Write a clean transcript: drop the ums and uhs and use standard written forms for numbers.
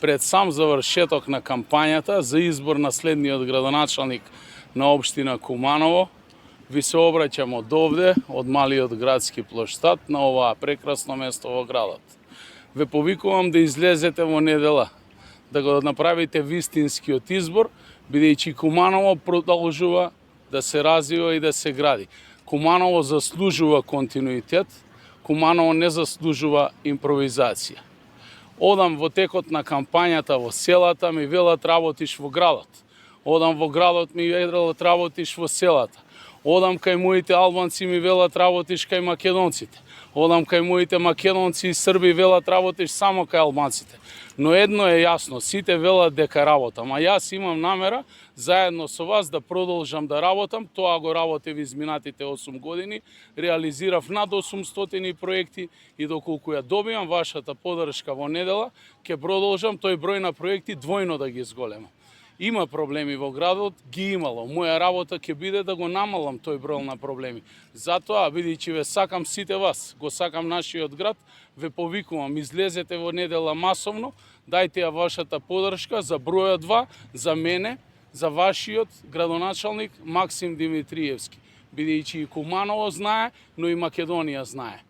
пред сам завршеток на кампањата за избор на следниот градоначалник на општина Куманово, ви се обраќам од овде, од малиот градски плоштад, на оваа прекрасно место во градот. Ве повикувам да излезете во недела, да го направите вистинскиот избор, бидејќи Куманово продолжува да се развива и да се гради. Куманово заслужува континуитет, Куманово не заслужува импровизација. Одам во текот на кампањата во селата, ми велат работиш во градот. Одам во градот, ми велат работиш во селата. Одам кај моите албанци, ми велат работиш кај македонците. Одам кај моите македонци и срби, велат работиш само кај албанците. Но едно е јасно, сите велат дека работам, а јас имам намера заедно со вас да продолжам да работам. Тоа го работев изминатите 8 години, реализирав над 800 проекти и доколку ја добиам вашата поддршка во недела, ќе продолжам тој број на проекти двојно да ги зголемам. Има проблеми во градот, ги имало. Моја работа ќе биде да го намалам тој број на проблеми. Затоа, бидејќи ве сакам сите вас, го сакам нашиот град, ве повикувам, излезете во недела масовно, дајте ја вашата поддршка за бројот 2, за мене, за вашиот градоначалник Максим Димитриевски. Бидејќи и Куманово знае, но и Македонија знае.